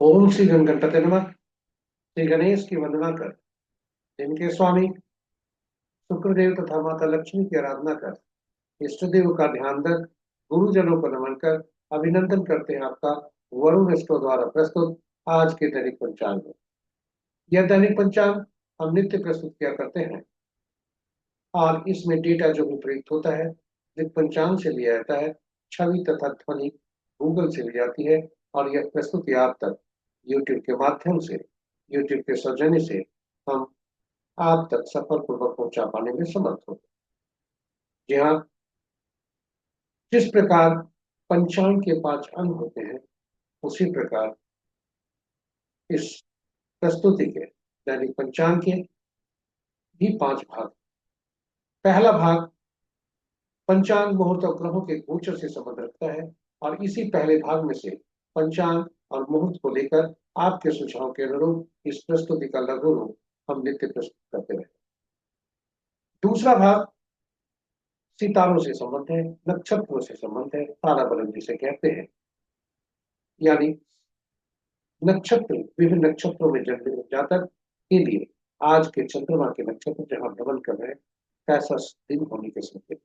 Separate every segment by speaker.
Speaker 1: ओम श्री गणपति नमः। श्री गणेश की वंदना कर, जिनके स्वामी शुक्रदेव तथा माता लक्ष्मी की आराधना कर, इष्ट देव का ध्यान रख, गुरुजनों को नमन कर अभिनंदन करते हैं आपका वरुण स्टोर द्वारा प्रस्तुत आज के दैनिक पंचांग में। यह दैनिक पंचांग हम नित्य प्रस्तुत किया करते हैं और इसमें डेटा जो भी प्रयुक्त होता है दिक पंचांग से लिया जाता है, छवि तथा ध्वनि गूगल से ली जाती है और यह प्रस्तुति आप तक यूट्यूब के माध्यम से, यूट्यूब के सौजन्य से हम आप तक सफल पूर्वक पहुंचा पाने में समर्थ होते हैं। जी हाँ, जिस प्रकार पंचांग के 5 अंग होते हैं, उसी प्रकार इस प्रस्तुति के दैनिक पंचांग के भी 5 भाग। पहला भाग पंचांग मुहूर्त और ग्रहों के गोचर से संबंध रखता है और इसी पहले भाग में से पंचांग और मुहूर्त को लेकर आपके सुझाव के अनुरूप इस प्रस्तुति का लघु रूप हम नित्य प्रस्तुत करते रहे। दूसरा भाग सितारों से संबंध है, नक्षत्रों से संबंध है, तारा बलन जिसे कहते हैं, यानी नक्षत्र, विभिन्न नक्षत्रों में जन्मे जातक के लिए आज के चंद्रमा के नक्षत्र जहां भ्रमण कर रहे हैं कैसा दिन होने के संकेत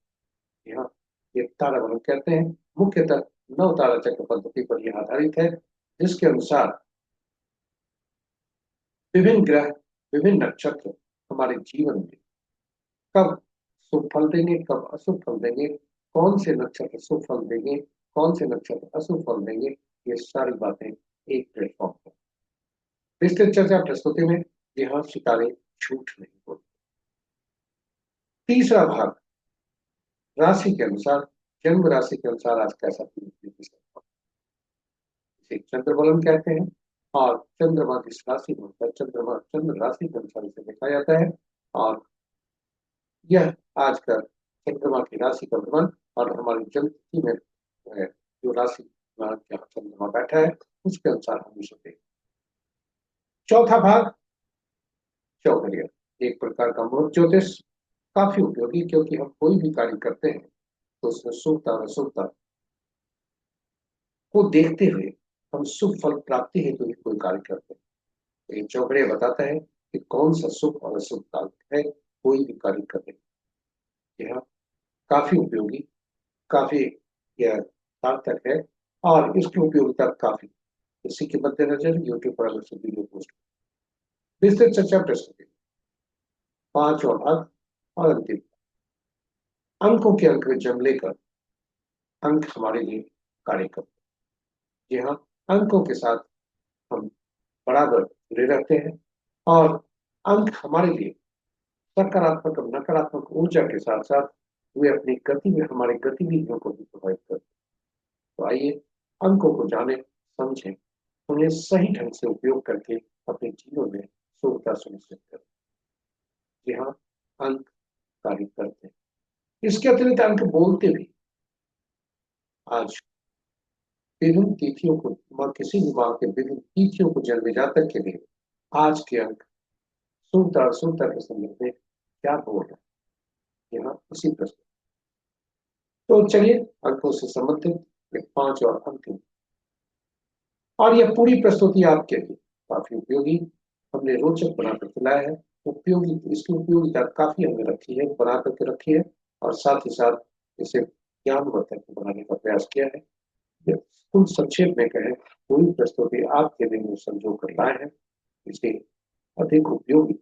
Speaker 1: यहाँ ये तारा बलन कहते हैं। मुख्यतः 9 तारा चक्र पद्धति पर यह आधारित है, जिसके अनुसार विभिन्न ग्रह, विभिन्न नक्षत्र हमारे जीवन में कब शुभ फल देंगे, कब अशुभ फल देंगे, कौन से नक्षत्र शुभ फल देंगे, कौन से नक्षत्र अशुभ फल देंगे, ये सारी बातें एक प्लेटफॉर्म पर विस्तृत चर्चा प्रस्तुति में। यहाँ सितारे झूठ नहीं बोलते। तीसरा भाग राशि के अनुसार, जन्म राशि के अनुसार आज कैसा इसे चंद्र बलन कहते हैं और चंद्रमा जिस राशि में होता है, चंद्रमा चंद्र राशि के अनुसार इसे देखा जाता है और यह आज का चंद्रमा की राशि का भ्रमण और हमारी जन्मतिथि में जो राशि जहाँ चंद्रमा बैठा है उसके अनुसार हम इसे देखें। चौथा भाग चौघड़िया, एक प्रकार का मुहूर्त ज्योतिष, काफी उपयोगी क्योंकि हम कोई भी कार्य करते हैं तो उसमें शुभता और अशुभता को देखते हुए हम शुभ फल प्राप्ति हेतु ही कोई कार्य करते हैं। तो ये चौघड़िया बताता है कि कौन सा शुभ और अशुभ काल है कोई भी कार्य करने। यह काफी उपयोगी, काफी यह सार्थक है और इसकी उपयोगिता काफी, इसी के मद्देनजर यूट्यूब पर अलग से वीडियो पोस्ट विस्तृत चर्चा प्रस्तुति। 5वां भाग और अंतिम अंकों के अंक में जम लेकर अंक हमारे लिए कार्य करते हैं। जी हाँ, अंकों के साथ हम बराबर जुड़े रहते हैं और अंक हमारे लिए सकारात्मक और नकारात्मक ऊर्जा के साथ साथ वे अपनी गति में हमारी गतिविधियों को भी प्रभावित करते हैं। तो आइए अंकों को जाने, समझें, उन्हें सही ढंग से उपयोग करके अपने जीवन में शुभता सुनिश्चित करें। जी हाँ, अंक कार्य करते हैं। इसके अतिरिक्त अंक बोलते भी। आज विभिन्न तिथियों को, किसी भी माह के विभिन्न तिथियों को जन्मे जातक के लिए आज के अंक शुभता और अशुभता के संबंध में क्या बोल रहे हैं, यहाँ उसी प्रश्न। तो चलिए अंकों से संबंधित 5 और अंतिम, और यह पूरी प्रस्तुति आपके लिए काफी उपयोगी, हमने रोचक बनाकर खिलाया है। उपयोगी, इसकी उपयोगिता काफी हमने रखी है, बना करके रखी है और साथ ही साथ इसे ज्ञानवर्धक बनाने का प्रयास किया है। कुल संक्षेप में कहें, पूरी प्रस्तुति आपके लिए में संजो कर लाए हैं, इसे अधिक उपयोगी,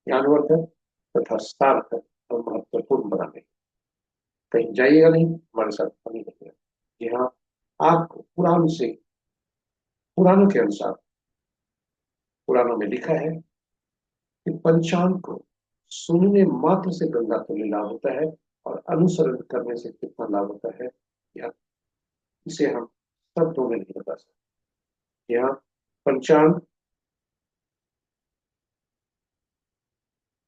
Speaker 1: ज्ञानवर्धक तथा सार्थक और महत्वपूर्ण बनाने। कहीं जाइएगा नहीं, हमारे साथ बनी रहिएगा। जी हाँ, आपको पुराणों के अनुसार, पुराणों में लिखा है कि पंचांग को सुनने मात्र से गंगा तुल्य लाभ होता है और अनुसरण करने से कितना लाभ होता है या इसे हम शब्दों में नहीं बता सकते। यहाँ पंचांग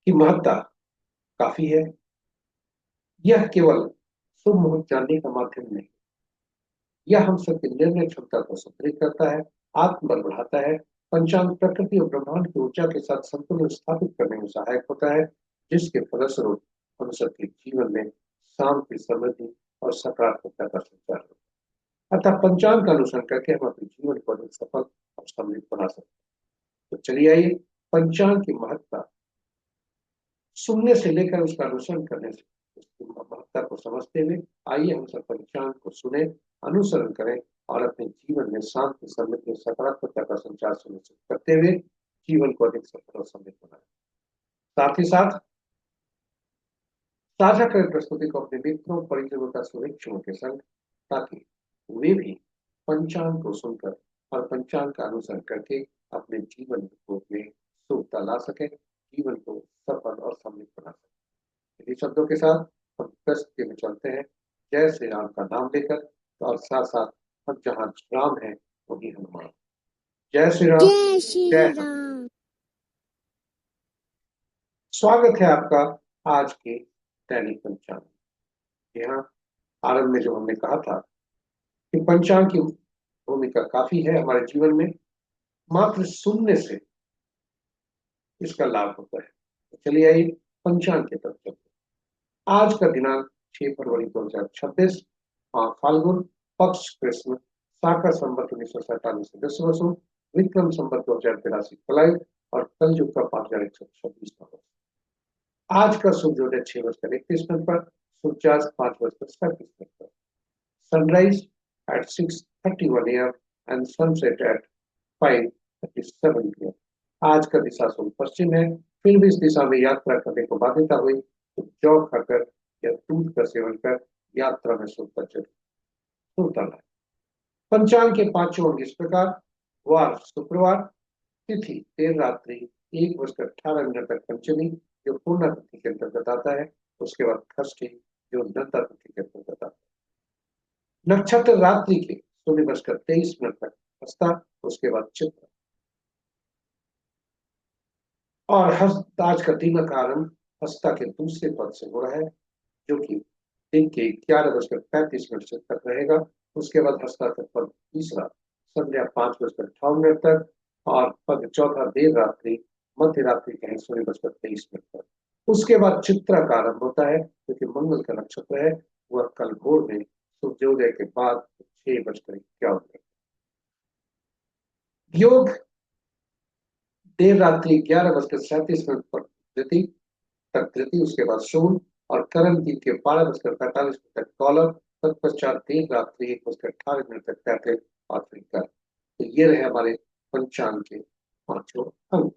Speaker 1: की महत्ता काफी है। यह केवल शुभ मुहूर्त जानने का माध्यम नहीं, यह हम सबकी निर्णय क्षमता को सुदृढ़ करता है, आत्मबल बढ़ाता है। पंचांग प्रकृति और ब्रह्मांड की ऊर्जा के साथ संतुलन स्थापित करने में सहायक होता है, जिसके फलस्वरूप हम सबके जीवन में शांति, समृद्धि और सकारात्मकता का संचार होता है। अतः पंचांग का अनुसरण करके हम अपने जीवन को अधिक सफल और समृद्ध बना सकते हैं। तो चलिए आइए पंचांग की महत्ता सुनने से लेकर उसका अनुसरण करने से उसकी महत्ता को समझते हुए आइए हम सब पंचांग को सुने, अनुसरण करें और अपने जीवन में शांति, समृद्धि, सकारात्मकता का संचार सुनिश्चित करते हुए जीवन को अधिक सफल और समृद्ध बनाएं। साथ ही साथ साझा करें प्रस्तुति को अपने मित्रों, परिजनों का शुभेच्छुओं के संग, ताकि वे भी पंचांग को सुनकर और पंचांग का अनुसरण करके अपने जीवन को में शुभता ला सके, जीवन को सफल और समृद्ध बना सके। इन्हीं शब्दों के साथ हम प्रस्तुति में चलते हैं जय श्री राम का नाम लेकर, और साथ साथ हम जहाँ राम है वही हनुमान। जय श्री राम,
Speaker 2: जय श्री
Speaker 1: जय
Speaker 2: राम।
Speaker 1: स्वागत है आपका आज के दैनिक पंचांग। यहाँ आरंभ में जो हमने कहा था कि पंचांग की भूमिका काफी है हमारे जीवन में, मात्र सुनने से इसका लाभ होता है। तो चलिए आइए पंचांग के तरफ चलते हैं। आज का दिनांक 6 फरवरी 2026, फाल्गुन पक्ष कृष्ण, शाका संवत 1947 वर्षों, विक्रम संवत 2083 कलाई और कलयुग का 5126 वर्ष। आज का सूर्योदय 6:31 पर, सूर्यास्त 5:37 पर, sunrise at 6:31 AM and sunset at 5:37 PM। आज का दिशा शुभ पश्चिम है। फिर भी इस दिशा में यात्रा करने को बाध्यता हुई तो जौ खाकर या दूध का सेवन कर यात्रा में शुभता लाए। पंचांग के पांचों अंग इस प्रकार: वार शुक्रवार, तिथि देर रात्रि 1:18 तक पंचमी जो पूर्णा तिथि के अंतर्गत आता है, उसके बाद षष्ठी जो नंदा तिथि के अंतर्गत आता है। नक्षत्र रात्रि के 0:23 तक हस्ता, उसके बाद चित्र। और आज का दिन का आरंभ हस्ता के दूसरे पद से हो रहा है, जो कि दिन के 11:35 तक रहेगा। उसके बाद हस्ता का पद तीसरा संध्या 5:58 तक, और पद चौथा देर रात्रि मध्य रात्रि के 0:23 तक। उसके बाद चित्रा का आरंभ होता है, क्योंकि मंगल का नक्षत्र है। वह कल भोर में सूर्योदय के बाद 6:51 योग देर रात्रि 11:37 पर धृति, उसके बाद शूल और करण दिन के 12:45 तक कौलव, तत्पश्चात देर रात्रि 1:18 तक तैतिल और फिर कर। तो ये रहे हमारे पंचांग के पांचों अंग।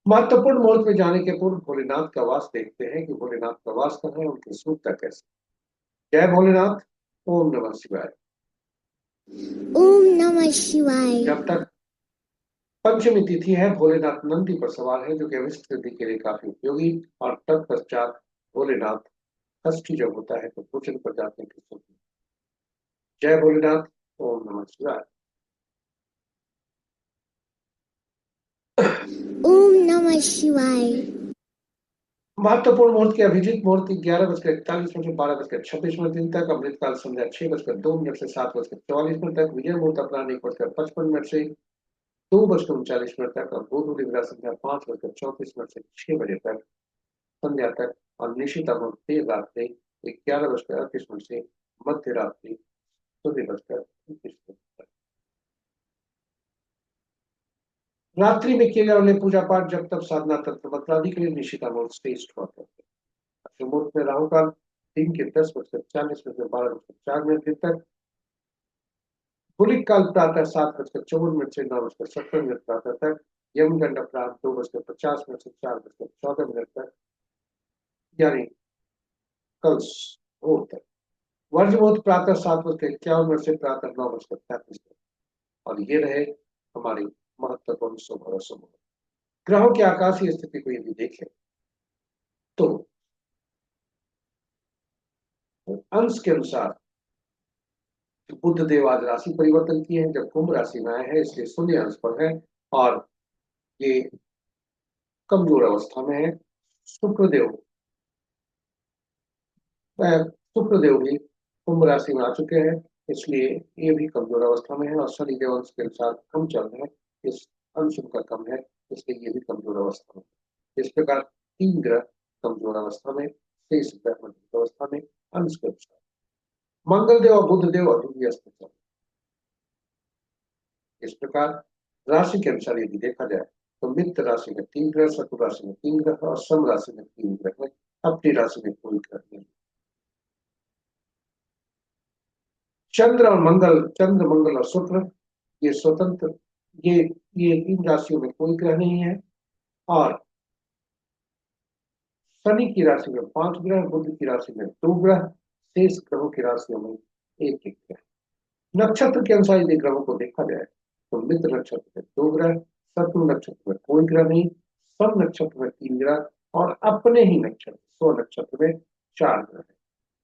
Speaker 1: महत्वपूर्ण मुहूर्त में जाने के पूर्व भोलेनाथ का वास देखते हैं कि भोलेनाथ का वास करना है, उनकी सूक्ता कैसे। जय भोलेनाथ, ओम नमः शिवाय।
Speaker 2: ओम नमः शिवाय।
Speaker 1: जब तक पंचमी तिथि है, भोलेनाथ नंदी पर सवार है, जो कि अभिष्ट सिद्धि के लिए काफी उपयोगी। और तत्पश्चात भोलेनाथ षष्ठी जब होता है तो पूजन पर जाते हैं। जय भोलेनाथ, ओम नमः शिवाय।
Speaker 2: ओम नमः शिवाय।
Speaker 1: महत्वपूर्ण मुहूर्त के अभिजीत मुहूर्त 11:41 से 12:26 तक, अमृतकाल संध्या 6:02 से 7:44 तक, विजय मुहूर्त अपराह्न 1:55 से 2:39 तक, और गोधूली विग्रह संध्या 5:34 से 6 बजे तक संध्या तक, और निशिता मुहूर्त देर रात्रि 11:38 से मध्य रात्रि 0:29 तक। रात्रि में किए जाने वाले पूजा पाठ, जब तक साधना, तंत्र मंत्र आदि के लिए निशिता मुहूर्त श्रेष्ठ हुआ करते हैं। मुहूर्त में राहु काल दिन के 10:40 से 12:04 तक, गुलिक काल प्रातः 7:54 से 9:17 प्रातः तक, यमगंड अपराह्न 2:50 से 4:14 तक, यानी कल भोर तक। वर्ज मुहूर्त प्रातः 7:51 से प्रातः 9:35 तक। और ये रहे हमारी महत्वपूर्ण शुभ और अशुभ। ग्रहों की आकाशीय स्थिति को यदि देखें तो अंश के अनुसार बुध देव आज राशि परिवर्तन किए हैं, जब कुंभ राशि में आए हैं, इसलिए शून्य अंश पर है और ये कमजोर अवस्था में है। शुक्रदेव भी कुंभ राशि में आ चुके हैं, इसलिए ये भी कमजोर अवस्था में है। और शनिदेव अंश के अनुसार कम चल रहे हैं, इस अंश उनका कम है, इसलिए ये भी कमजोर अवस्था में। इस प्रकार 3 ग्रह कमजोर अवस्था में, शेष ग्रह मजबूत अवस्था में अंश के अनुसार। मंगल देव और बुध देव अद्वितीय अस्त चल, इस प्रकार राशि के अनुसार यदि देखा जाए तो मित्र राशि में 3 ग्रह, शत्रु राशि में 3 ग्रह और सम राशि में 3 ग्रह है। अपनी राशि में कोई ग्रह नहीं। चंद्र मंगल और शुक्र ये स्वतंत्र, ये इन राशियों में कोई ग्रह नहीं है। और शनि की राशि में 5 ग्रह, बुध की राशि में 2 ग्रह, शेष ग्रहों की राशियों में एक एक ग्रह। नक्षत्र के अनुसार यदि ग्रहों को देखा जाए तो मित्र नक्षत्र में 2 ग्रह, शत्रु नक्षत्र में कोई ग्रह नहीं, सम नक्षत्र में 3 ग्रह और अपने ही नक्षत्र स्व नक्षत्र में 4 ग्रह है।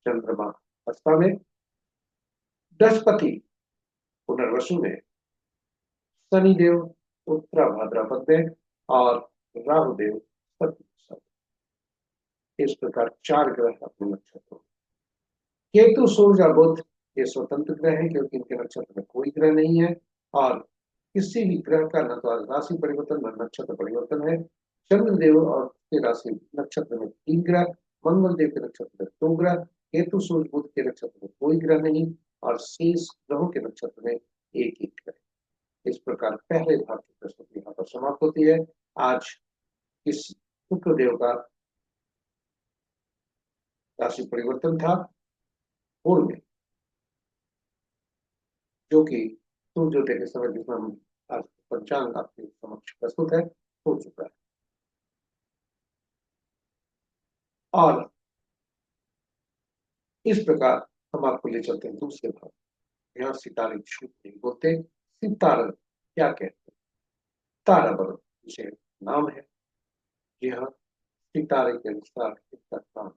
Speaker 1: चंद्रमा हस्ता में, बृहस्पति पुनर्वसु में, शनिदेव उत्तरा भाद्रपद में और राहुदेव सप्तम। इस प्रकार 4 ग्रह अपने नक्षत्रों। केतु सूर्य और बुध ये स्वतंत्र ग्रह हैं क्योंकि इनके नक्षत्र में कोई ग्रह नहीं है और किसी भी ग्रह का न तो राशि परिवर्तन न नक्षत्र परिवर्तन है। चंद्रदेव और के राशि नक्षत्र में 3 ग्रह, मंगल देव के नक्षत्र में 2 ग्रह, केतु सूर्य बुध के नक्षत्र में कोई ग्रह नहीं और शेष ग्रहों के नक्षत्र में एक एक ग्रह। इस प्रकार पहले भाग की प्रस्तुति यहाँ पर समाप्त होती है। आज इस शुक्रदेव का राशि परिवर्तन था पूर्व में, जो कि सूर्योदय के समय जिसमें हम आज पंचांग आपके समक्ष प्रस्तुत है हो चुका है। और इस प्रकार हम आपको ले चलते हैं दूसरे भाग। यहाँ सितारे झूठ नहीं बोलते, सितारा क्या कहते हैं, तारा बल विषय नाम है। यहाँ सितारे के अनुसार इसका नाम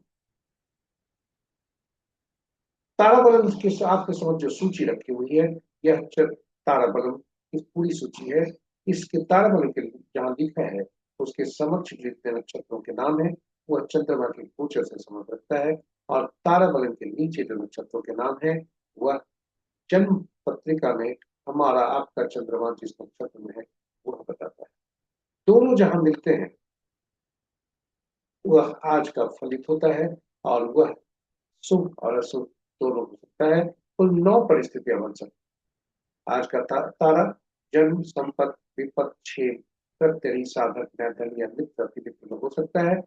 Speaker 1: तारा बलम के आपके समझ जो सूची रखी हुई है, यह तारा बलम की पूरी सूची है। इसके तारा बलम के जहां लिखा है उसके समक्ष जितने नक्षत्रों के नाम है वह चंद्रमा के गोचर से संबंध रखता है और तारा बलम के नीचे जो नक्षत्रों के नाम है वह जन्म पत्रिका में हमारा आपका चंद्रमा जिस नक्षत्र में है वह बताता है। दोनों जहां मिलते हैं वह आज का फलित होता है और वह शुभ और अशुभ दोनों हो सकता है। कुल 9 परिस्थितियां बन सकती। आज का तारा जन्म, संपत, विपत, क्षेम, प्रत्ययी, साधक, नैधन या मित्र में हो सकता है।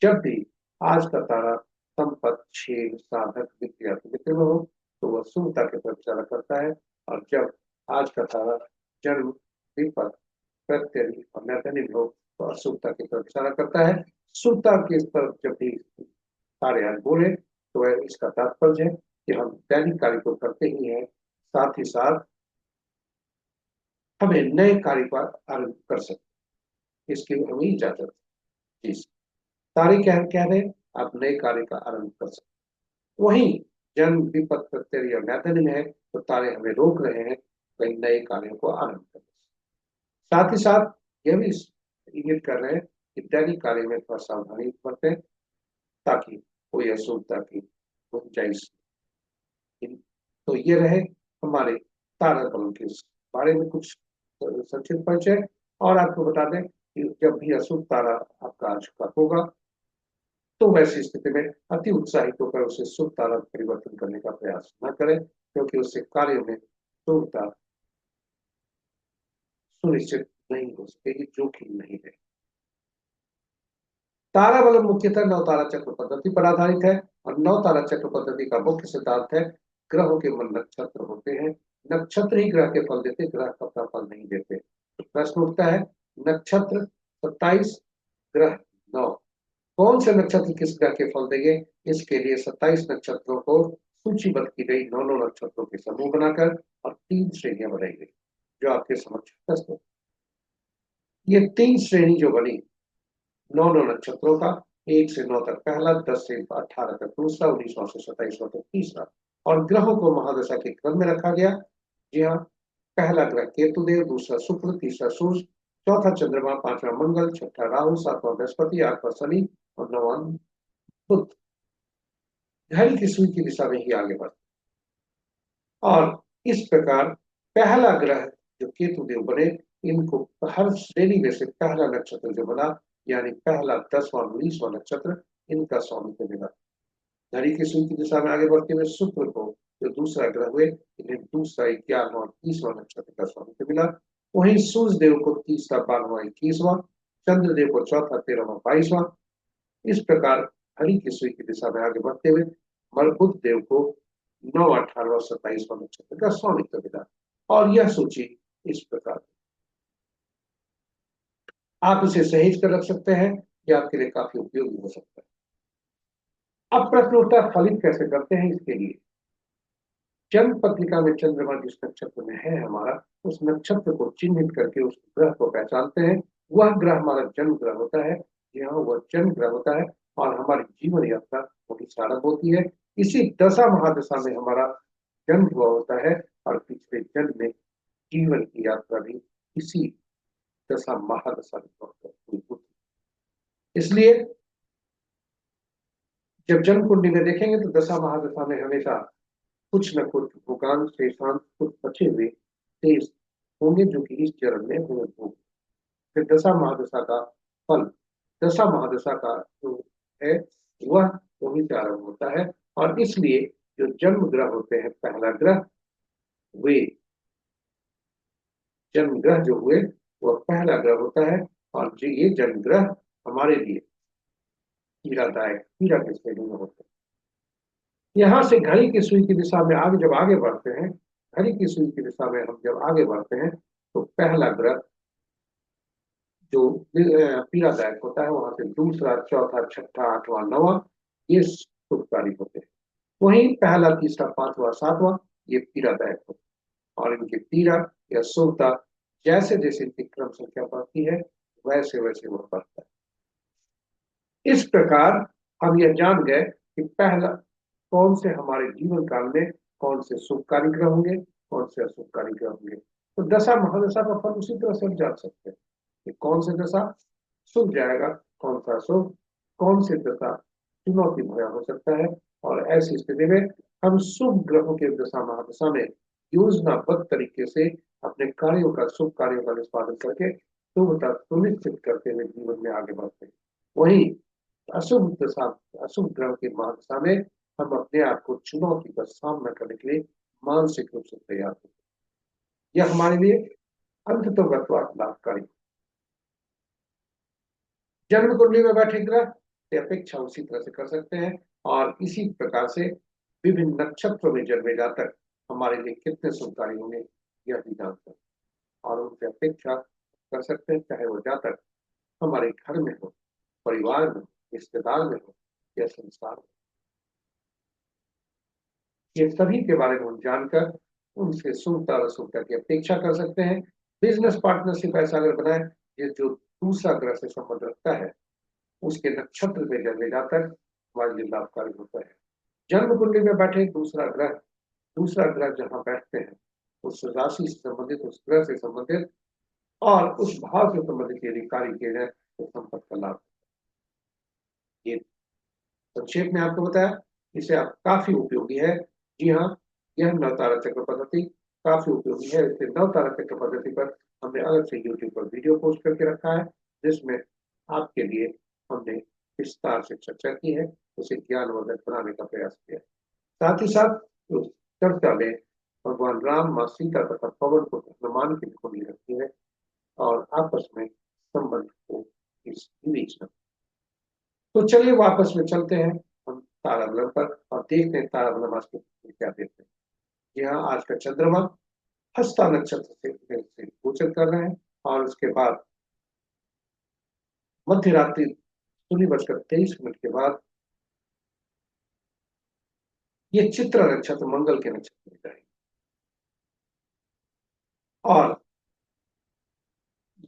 Speaker 1: जब भी आज का तारा संपत, क्षेम, साधक, मित्र में हो तो वह शुभता के तरफ इशारा करता है और जब आज का तारा जन्म, विपत, प्रत्ययी और नैधन में हो तो अशुभता की तरफ इशारा करता है। शुभता की तरफ जब भी तारे आज बोले तो वह इसका तात्पर्य है कि हम दैनिक कार्य को करते ही हैं, साथ ही साथ हमें नए कार्य का आरंभ कर सकते, इसकी हमें इजाजत जी। तारे क्या कह रहे हैं, आप नए कार्य का आरंभ कर सकते। वहीं जन्म, विपत, प्रत्यय और नैधन में है तो तारे हमें रोक रहे हैं कई नए कार्यों को आरंभ करने से। साथ ही साथ यह भी इंगित कर रहे हैं कि दैनिक कार्य में थोड़ा सावधानी बरतें ताकि कोई अशुभता की गुंजाइश। तो ये रहे हमारे तारा बलम के बारे में कुछ संक्षिप्त परिचय। और आपको बता दें कि जब भी अशुभ तारा आपका आज का होगा तो वैसी स्थिति में अति उत्साहित होकर उसे शुभ तारा परिवर्तन करने का प्रयास न करें क्योंकि उससे कार्य में शुभता सुनिश्चित नहीं हो सकेगी, जोखिम नहीं है। तारा बलम मुख्यतः 9 तारा चक्र पद्धति पर आधारित है और 9 तारा चक्र पद्धति का मुख्य सिद्धांत है ग्रहों के मन नक्षत्र होते हैं, नक्षत्र ही ग्रह के फल देते, ग्रह अपना फल नहीं देते। तो प्रश्न उठता है नक्षत्र 27, ग्रह 9, कौन से नक्षत्र किस ग्रह के फल देंगे। इसके लिए 27 नक्षत्रों को सूचीबद्ध की गई 9 नक्षत्रों के समूह बनाकर और 3 श्रेणियां बनाई गई जो आपके समक्ष प्रस्तुत। ये 3 श्रेणी जो बनी 9 नक्षत्रों का, 1 से 9 तक पहला, 10 से 18 तक दूसरा, 19 से 27 तक तीसरा, और ग्रहों को महादशा के क्रम में रखा गया। जी हाँ, पहला ग्रह केतुदेव, दूसरा शुक्र, तीसरा सूर्य, चौथा चंद्रमा, पांचवा मंगल, छठा राहु, सातवां बृहस्पति, आठवां शनि और नौवां बुध। घड़ी की सुई की दिशा में ही आगे बढ़ और इस प्रकार पहला ग्रह जो केतुदेव बने, इनको हर श्रेणी में से पहला नक्षत्र जो बना यानी पहला 10वां 19वां नक्षत्र इनका स्वामित्व मिला। घड़ी की सुई की दिशा में आगे बढ़ते हुए शुक्र को जो दूसरा ग्रह हुए इन्हें दूसरा 11वां 30वां नक्षत्र का स्वामित्व मिला। वहीं सूर्य देव को तीसरा 12वां 21वां, चंद्रदेव को चौथा 13वां 22वां। इस प्रकार घड़ी की सुई की दिशा में आगे बढ़ते हुए बुध देव को 9, 18वां 27वां नक्षत्र का स्वामित्व मिला। और यह सूची इस प्रकार आप इसे सहेज कर रख सकते हैं, यह आपके लिए काफी उपयोगी हो सकता है। अब प्रश्न उठता है फलित कैसे करते हैं। इसके लिए जन्म पत्रिका में चंद्रमा जिस नक्षत्र में है हमारा, उस नक्षत्र को चिन्हित करके उस ग्रह को पहचानते हैं। वह ग्रह हमारा जन्म ग्रह होता है। यहाँ वह जन्म ग्रह होता है और हमारी जीवन यात्रा वही आरंभ होती है। इसी दशा महादशा में हमारा जन्म हुआ होता है और पिछले जन्म में जीवन की यात्रा भी इसी दशा महादशा में हुई होती है। इसलिए जब जन्म कुंडली में देखेंगे तो दशा महादशा में हमेशा कुछ न कुछ भूकांत शेषांत कुछ बचे हुए शेष होंगे जो कि इस चरण में होंगे। फिर दशा महादशा का फल, दशा महादशा का जो है वह वही से आरंभ होता है। और इसलिए जो जन्म ग्रह होते हैं, पहला ग्रह वे जन्म ग्रह जो हुए वह पहला ग्रह होता है। और जो ये जन्म ग्रह हमारे लिए पीड़ादायक पीड़ा के श्रेणी में होते हैं। यहाँ से घड़ी की सुई की दिशा में आगे जब आगे बढ़ते हैं, घड़ी की सुई की दिशा में हम जब आगे बढ़ते हैं तो पहला ग्रह जो पीड़ादायक होता है, वहां से दूसरा, चौथा, छठा, आठवां, नवा ये शुभकारी होते हैं। वहीं पहला, तीसरा, पांचवा, सातवां ये पीड़ादायक होते हैं। और इनकी पीड़ा या शुभता जैसे जैसे इनकी क्रम संख्या बढ़ती है वैसे वैसे वह बढ़ता है। इस प्रकार हम यह जान गए कि पहला कौन से हमारे जीवन काल में कौन से शुभकारी ग्रह होंगे, कौन से अशुभकारी ग्रह होंगे। तो दशा महादशा का फल उसी तरह से हम जान सकते हैं कि कौन से दशा शुभ जाएगा, कौन सा शुभ, कौन से दशा चुनौती भरा हो सकता है। और ऐसी स्थिति में हम शुभ ग्रहों के दशा महादशा में योजनाबद्ध तरीके से अपने कार्यों का, शुभ कार्यों का निष्पादन करके शुभता सुनिश्चित करते हुए जीवन में आगे बढ़ते हैं। वहीं अशुभ दशा, अशुभ ग्रह के महादशा में हम अपने आप को चुनौती का सामना करने के लिए मानसिक रूप से तैयार होते हैं। यह हमारे लिए अंततोगत्वा लाभकारी। जन्म कुंडली में बैठे ग्रह की अपेक्षा उसी तरह से कर सकते हैं। और इसी प्रकार से विभिन्न नक्षत्रों में जन्मे जातक हमारे लिए कितने शुभकारी होंगे यह भी जानते हैं और उनकी अपेक्षा कर सकते हैं, चाहे वो जातक हमारे घर में हो, परिवार में, रिश्तेदार में हो या संसार में। ये सभी के बारे में हम जानकर उनसे शुभता और अशुभता की अपेक्षा कर सकते हैं। बिजनेस पार्टनरशिप ऐसा अगर बनाए ये जो दूसरा ग्रह से संबंध रखता है उसके नक्षत्र में जन्मे जाकर हमारे लिए लाभकारी होता है। जन्म कुंडली में बैठे दूसरा ग्रह जहां बैठते हैं उस राशि से संबंधित, उस ग्रह से संबंधित और उस भाव से संबंधित यदि कार्य किए जाए तो संपत्ति का लाभ। ये संक्षेप में आपको बताया, इसे आप काफी उपयोगी है। जी हाँ, यह नवतारा चक्र पद्धति काफी उपयोगी है। इसे नवतारा चक्र पद्धति पर हमने अलग से यूट्यूब पर वीडियो पोस्ट करके रखा है जिसमें आपके लिए हमने विस्तार से चर्चा की है, उसे ज्ञानवर्धक बनाने का प्रयास किया है। साथ ही साथ उस चर्चा में भगवान राम, माँ सीता तथा पवन को हनुमान की खोली रखी है और आपस में संबंध को इस बीच में। तो चलिए वापस में चलते हैं हम ताराबलम पर और देखते हैं ताराबलम आज के क्या देखते हैं। यहाँ आज का चंद्रमा हस्ता नक्षत्र से गोचर कर रहे हैं और उसके बाद मध्य रात्रि 16:23 के बाद ये चित्रा नक्षत्र मंगल के नक्षत्र में जाएंगे और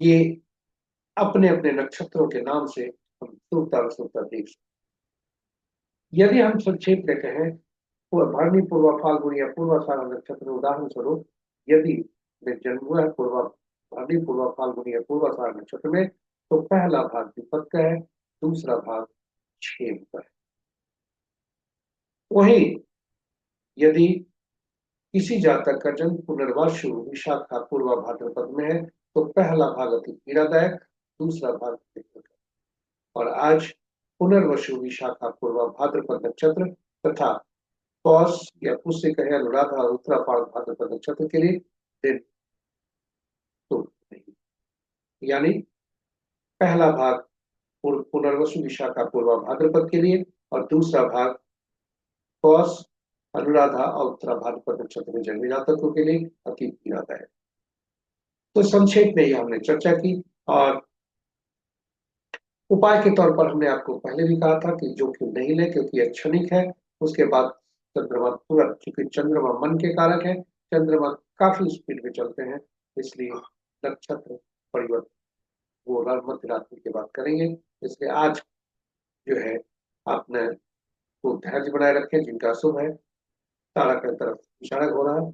Speaker 1: ये अपने अपने नक्षत्रों के नाम से हम शुभता अशुभता देख सकते। यदि हम संक्षेप में कहें तो भरणी, पूर्वा, फाल्गुन या पूर्वाषाढ़ नक्षत्र, उदाहरण स्वरूप यदि में जन्म हुआ है भरणी, पूर्वा, फाल्गुन या पूर्वाषाढ़ नक्षत्र में तो पहला भाग विपद का है, दूसरा भाग क्षेम का है। वहीं यदि किसी जातक का जन्म पुनर्वसु, विशाखा, पूर्वा भाद्रपद में है तो पहला भाग अति पीड़ादायक, दूसरा भाग और आज पुनर्वसु, विशाखा, पूर्वा भाद्रपद नक्षत्र तथा पौष या पुष्य कहे अनुराधा और उत्तराफाड़ भाद्रपद नक्षत्र के लिए दिन तो नहीं। यानी पहला भाग पुनर्वसु विशाखा पूर्वा भाद्रपद के लिए और दूसरा भाग पौष अनुराधा और उत्तरा भाद्रपद नक्षत्र में जन्मे जातकों के लिए अति पीड़ादायक। तो संक्षेप में ये हमने चर्चा की और उपाय के तौर पर हमने आपको पहले भी कहा था कि जोखिम नहीं ले, क्योंकि यह क्षणिक है। उसके बाद चंद्रमा पूरा, चूंकि चंद्रमा मन के कारक है, चंद्रमा काफी स्पीड में चलते हैं, इसलिए नक्षत्र परिवर्तन वो मध्य रात्रि के बाद करेंगे। इसलिए आज जो है आपने को धैर्य बनाए रखें। जिनका शुभ है, तारा की तरफ इशारा हो रहा है,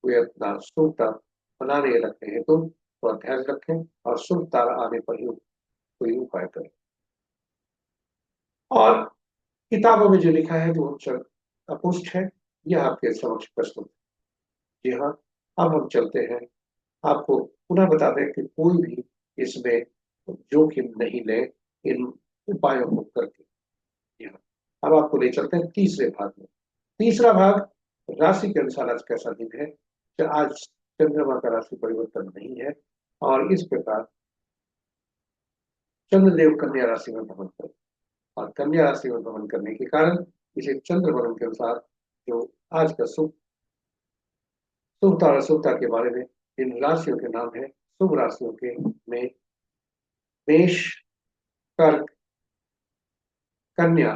Speaker 1: वे अपना शुभता बनाने रखने हेतु तो धैर्य रखें और शुभ तारा आने पर ही कोई उपाय करें। और किताबों में जो लिखा है वो अपुष्ट है, यह आपके समक्ष प्रस्तुत है। जी हाँ, अब हम चलते हैं। आपको पुनः बता दें कि कोई भी इसमें जोखिम नहीं ले इन उपायों को करके। जी हाँ, अब आपको ले चलते हैं तीसरे भाग में। तीसरा भाग राशि के अनुसार आज कैसा दिन है। तो आज चंद्रमा का राशि परिवर्तन नहीं है और इस प्रकार चंद्रदेव कन्या राशि में भ्रमण करें और कन्या राशि में भ्रमण करने के कारण इसे चंद्रवर्ण के अनुसार जो आज का शुभता और अशुभता के बारे में इन राशियों के नाम है। शुभ राशियों के में मेष, कर्क, कन्या,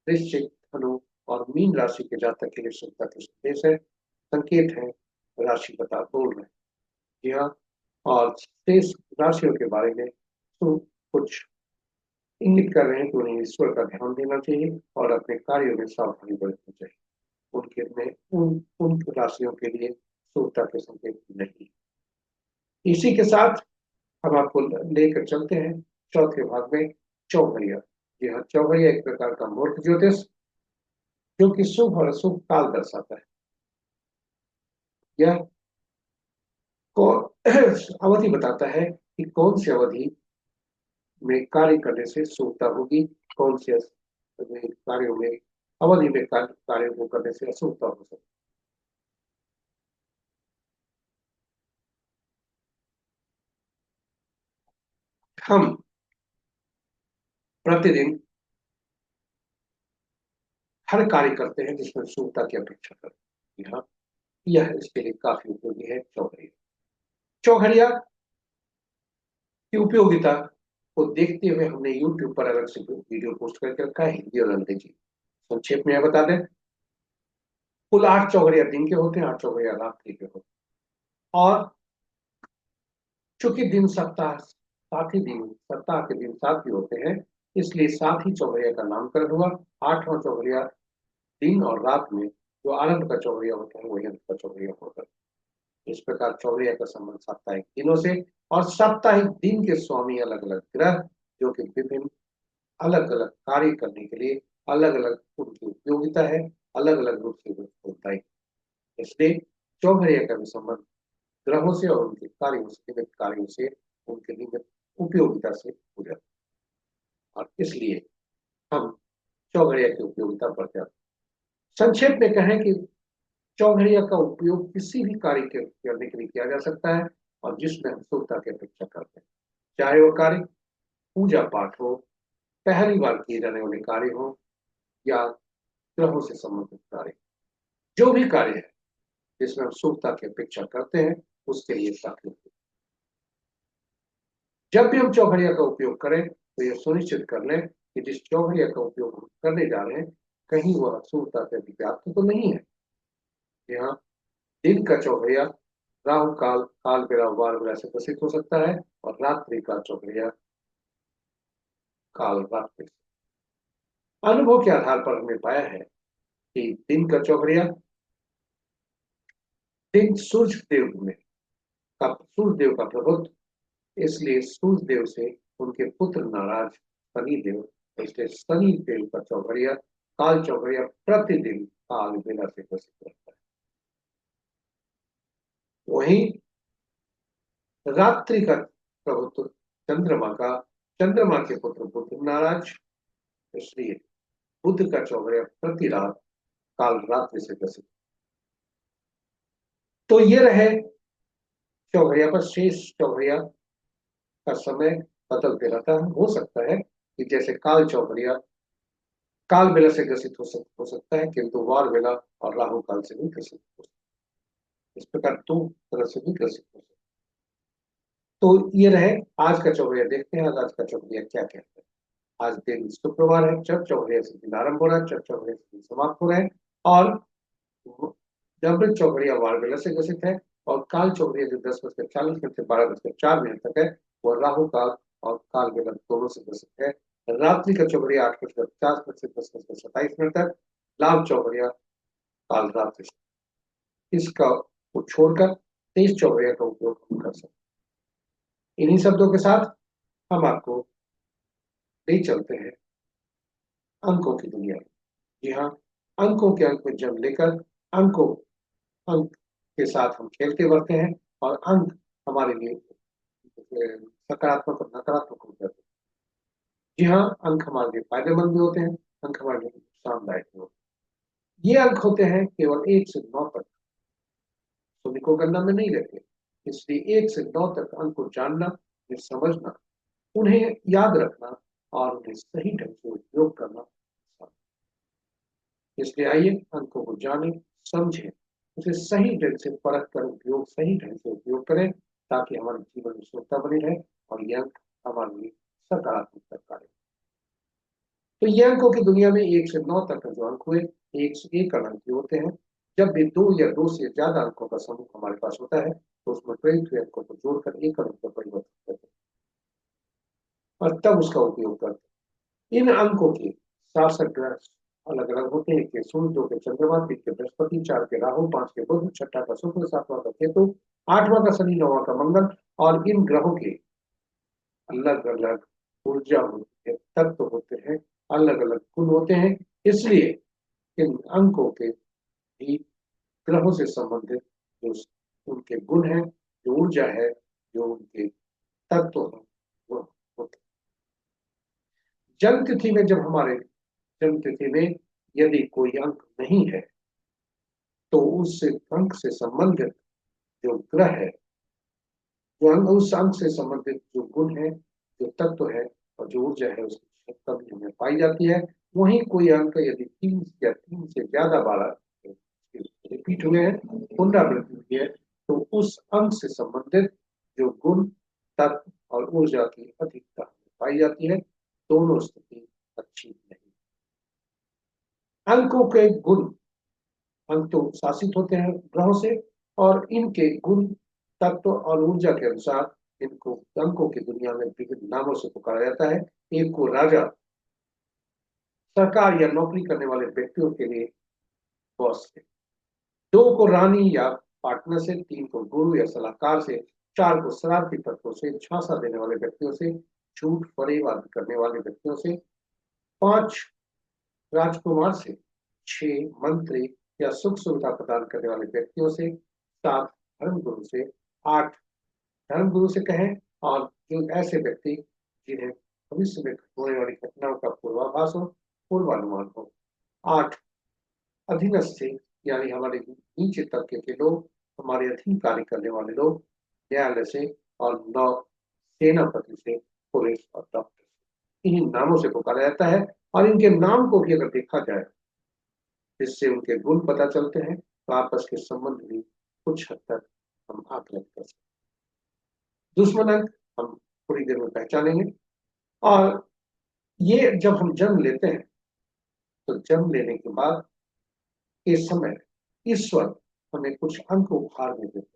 Speaker 1: वृश्चिक, धनु और मीन राशि के जातक के लिए शुभता के संदेश है, संकेत है, राशि बता बोल रहे हैं। जी हाँ, और शेष राशियों के बारे में कुछ इंगित कर रहे हैं कि उन्हें ईश्वर का ध्यान देना चाहिए और अपने कार्यों में सावधानी बरतनी चाहिए। उनके में उन राशियों के लिए शुभता के संकेत नहीं। इसी के साथ हम आपको लेकर चलते हैं चौथे भाग में, चौघरिया। जी हाँ, चौघरिया एक प्रकार का मूर्ख ज्योतिष जो कि शुभ और अशुभ काल दर्शाता है। यह को अवधि बताता है कि कौन सी अवधि में कार्य करने से शुभता होगी, कौन से कार्यों में अवधि में कार्यों को करने से अशुभता हो सकती है। हम प्रतिदिन हर कार्य करते हैं जिसमें शुभता की अपेक्षा करते हैं। हाँ, यह इसके लिए काफी उपयोगी है चौघरिया। चौघरिया की उपयोगिता को देखते हुए हमने YouTube पर अलग से वीडियो पोस्ट करके रखा है, हिंदी और अंग्रेजी। संक्षेप में बता दें, कुल 8 चौघरिया दिन के होते हैं, 8 चौघरिया रात्रि के होते हैं। और चूंकि दिन सप्ताह सात ही दिन, सप्ताह के दिन 7 ही होते हैं, इसलिए 7 ही चौघरिया का नामकरण हुआ। 8वां चौघरिया दिन और रात में जो आरंभ का चौघरिया होता है वही अंत का चौघरिया होता है। इस प्रकार चौघरिया का संबंध साप्ताहिक दिनों से, और साप्ताहिक दिन के स्वामी अलग अलग ग्रह जो कि विभिन्न अलग अलग कार्य करने के लिए अलग अलग उनकी उपयोगिता है, अलग अलग रूप से होता है। इसलिए चौघरिया का भी संबंध ग्रहों से और उनके कार्यों से, निमित्त कार्यों से, उनके निमित्त उपयोगिता से हो जाता है। और इसलिए हम चौघरिया की उपयोगिता बढ़ जाती है। संक्षेप में कहें कि चौघरिया का उपयोग किसी भी कार्य करने के लिए किया जा सकता है और जिसमें हम शुभता की अपेक्षा करते हैं, चाहे वो कार्य पूजा पाठ हो, पहली बार किए जाने वाले कार्य हो या ग्रहों से संबंधित कार्य, जो भी कार्य है जिसमें हम शुभता की अपेक्षा करते हैं उसके लिए काफी उपयोग। जब भी हम चौघरिया का उपयोग करें तो यह सुनिश्चित कर लें कि जिस चौघरिया का उपयोग हम करने जा रहे हैं कहीं वह शुभता से व्याप्त तो नहीं है। यहाँ दिन का चौघरिया राहु काल, काल बेरा, वार बेरा से प्रसिद्ध हो सकता है और रात्रि का चौघरिया काल रात्रि। अनुभव के आधार पर हमने पाया है कि दिन का चौघरिया दिन सूर्य देव में सूर्य देव का प्रभुत्व, इसलिए सूर्य देव से उनके पुत्र नाराज शनि देव, इसलिए शनि देव का चौघरिया काल चौघरिया प्रतिदिन काल बेला से प्रसिद्ध रहता है। वहीं रात्रि का प्रभुत्व चंद्रमा के पुत्र बुध नाराज, इसलिए बुध का चौघरिया प्रति रात काल रात्रि से ग्रसित। तो ये रहे चौघड़िया पर। शेष चौघड़िया का समय बदलते रहता है। हो सकता है कि जैसे काल चौघड़िया काल बेला से ग्रसित हो सकता है, किंतु वार बेला और राहु काल से भी ग्रसित हो सकता है। इस प्रकार दो तरह से भी ग्रसित हो सकता है। तो ये रहे आज का चौघड़िया। देखते हैं आज का चौघड़िया क्या कहता है। आज दिन शुक्रवार है। चर चौघड़िया से दिन आरंभ हो रहा है, चर चौघड़िया से दिन समाप्त हो रहे हैं। और जबरन चौघड़िया वार बेला से ग्रसित है, और काल चौघड़िया जो 10:40 से 12:04 तक है, वह राहु काल और काल बेला दोनों से ग्रसित है। रात्रि का चौघड़िया 8:50 से 10:27 तक। लाभ चौघड़िया काल रात्रि इसका को छोड़कर 23 चौघड़िया का उपयोग हम कर सकते हैं। इन्हीं शब्दों के साथ हम आपको ले चलते हैं अंकों की दुनिया में। जी हाँ, अंकों के अंक में जन्म लेकर अंक के साथ हम खेलते बढ़ते हैं, और अंक हमारे लिए सकारात्मक और नकारात्मक हो जाते हैं। जी हाँ, अंक हमारे लिए फायदेमंद भी होते हैं, अंक हमारे लिए नुकसानदायक भी होते हैं। ये अंक होते हैं केवल 1 से 9 तक, सभी को गणना में नहीं लेते। इसलिए 1 से 9 तक अंक को जानना, ये समझना, उन्हें याद रखना और उन्हें सही ढंग से उपयोग करना। इसलिए आइए अंकों को जानें, समझें, उसे सही ढंग से परख कर उपयोग सही ढंग से उपयोग करें, ताकि हमारे जीवन में शुद्धता बनी रहे और ये अंक हमारे लिए सकारात्मक कार्य। तो ये अंकों की दुनिया में 1 से 9 तक का जो अंक हुए, 1 अंक ही होते हैं। जब भी 2 या 2 से ज्यादा अंकों का समूह हमारे पास होता है, तो उसमें प्रयुक्त हुए अंकों को जोड़कर एक अंक में परिवर्तित करते हैं और तब उसका उपयोग करते हैं। इन अंकों के 67 ग्रह अलग अलग होते हैं कि सूर्य, 2 के चंद्रमा, 3 के बृहस्पति, 4 के राहु, 5 के बुध, 6 का शुक्र, 7वां का केतु, 8वां का शनि, 9वां का मंगल। और इन ग्रहों के अलग अलग ऊर्जा होती है, तत्व होते हैं, अलग अलग गुण होते हैं। इसलिए इन अंकों के भी ग्रहों से संबंधित जो उनके गुण है, जो ऊर्जा है, जो उनके तत्व है, वो होते हैं। जन्म तिथि में जब हमारे जन्म तिथि में यदि कोई अंक नहीं है, तो उस अंक से संबंधित जो ग्रह है, जो अंक उस अंक से संबंधित जो गुण है, जो तत्व है और जो ऊर्जा है, उसकी कमी हमें पाई जाती है। वहीं कोई अंक यदि 3 से ज्यादा बार रिपीट हुए हैं, पुनरावृत्ति हुई है, तो उस अंक से संबंधित जो गुण, तत्व और ऊर्जा की अधिकता पाई जाती है। दोनों स्थिति अच्छी नहीं। अंकों के गुण, अंक तो शासित होते हैं ग्रहों से, और इनके गुण, तत्व और ऊर्जा के अनुसार इनको अंकों की दुनिया में विभिन्न नामों से पुकारा जाता है। एक को राजा, सरकार या नौकरी करने वाले व्यक्तियों के लिए बॉस से, 2 को रानी या पार्टनर से, 3 को गुरु या सलाहकार से, 4 को शरारती तत्वों से, झांसा देने वाले व्यक्तियों से, झूठ फरेब करने वाले व्यक्तियों से, 5 राजकुमार से, 6 मंत्री या सुख सुविधा प्रदान करने वाले व्यक्तियों से, 7 धर्मगुरु से, 8 धर्मगुरु से कहें और जो ऐसे व्यक्ति जिन्हें भविष्य में होने वाली घटनाओं का पूर्वाभास हो, पूर्वानुमान हो, 8 अधीनस्थ से, यानी हमारे नीचे तबके के लोग, हमारे अधीन कार्य करने वाले लोग, न्यायालय से, और 9 सेनापति से, पुलिस और डॉक्टर से। इन्हीं नामों से पुकारा जाता है, और इनके नाम को भी अगर देखा जाए, जिससे उनके गुण पता चलते हैं, तो आपस के संबंध भी कुछ हद तक हम आकलन कर सकते हैं। दुश्मन अंक हम थोड़ी देर में पहचानेंगे। और ये जब हम जन्म लेते हैं, तो जन्म लेने के बाद के समय ईश्वर हमें कुछ अंक उपहार में देते हैं,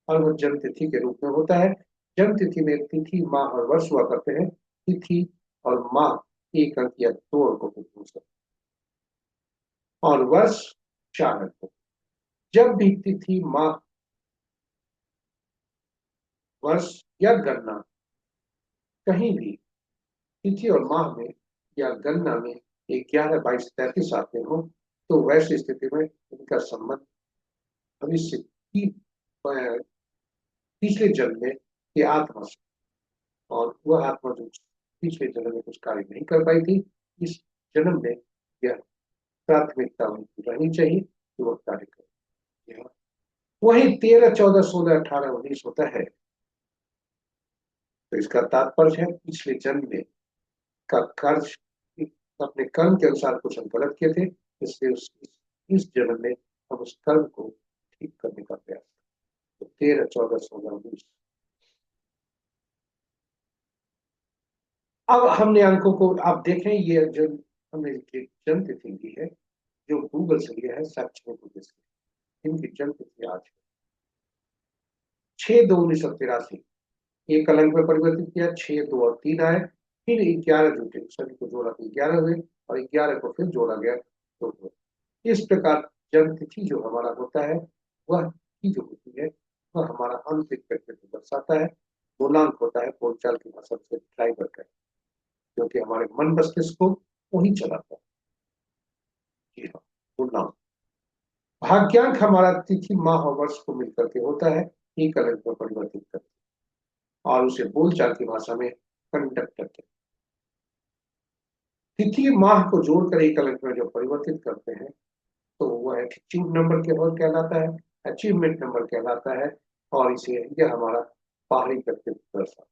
Speaker 1: और वह जन्म तिथि के रूप में होता है। जन्म तिथि में तिथि, माह और वर्ष हुआ करते हैं। तिथि और माह 1 अंक या 2 अंकों के हो सकते हैं, और वर्ष 4 अंक। जब भी तिथि, माह, वर्ष या गणना कहीं भी तिथि और माह में या गणना में 11, 22, 33 आते हो, तो वैसी स्थिति में इनका संबंध भविष्य की पिछले जन्म में की आत्मा से, और वह आत्मा जो पिछले जन्म में कुछ कार्य नहीं कर पाई थी, इस जन्म में यह प्राथमिकता उनकी रहनी चाहिए कि वो कार्य करें। यहाँ वही 13, 14, 16, 18, 19 होता है तो इसका तात्पर्य है पिछले जन्म में का कर्ज, अपने कर्म के अनुसार कुछ हम गलत किए थे, इसलिए इस जन्म में हम उस कर्म को ठीक करने का प्रयास करें। तो 13, 14, 16, 19। अब हमने अंकों को आप देखें, ये जो हमने जन्म तिथि दी है जो गूगल से लिया है, शैक्षणिक उद्देश्य से, इनकी जन्म तिथि आज 6/2/1983। एक अंक में परिवर्तित किया, 6, 2 और 3 आए, फिर 11 जुटे, सभी को जोड़ा तो 11 हुए और 11 को फिर जोड़ा गया तो हुए। इस प्रकार जन्म तिथि जो हमारा होता है वह तिथि जो होती है वह हमारा आंतरिक व्यक्तित्व दर्शाता है। मूलांक होता है बोलचाल की भाषा से ड्राइवर का, क्योंकि हमारे मन मस्तिष्क को वही चलाता है। जी हाँ, मूलांक। भाग्यांक हमारा तिथि माह और वर्ष को मिलकर के होता है, एक अंक में परिवर्तित करते हैं और उसे बोलचाल की भाषा में कंडक्ट करते हैं। तिथि माह को जोड़कर एक अंक में जो परिवर्तित करते हैं तो वह एटीट्यूड नंबर के और कहलाता है, अचीवमेंट नंबर कहलाता है और इसे यह हमारा बाहरी व्यक्तित्व दर्शाता है।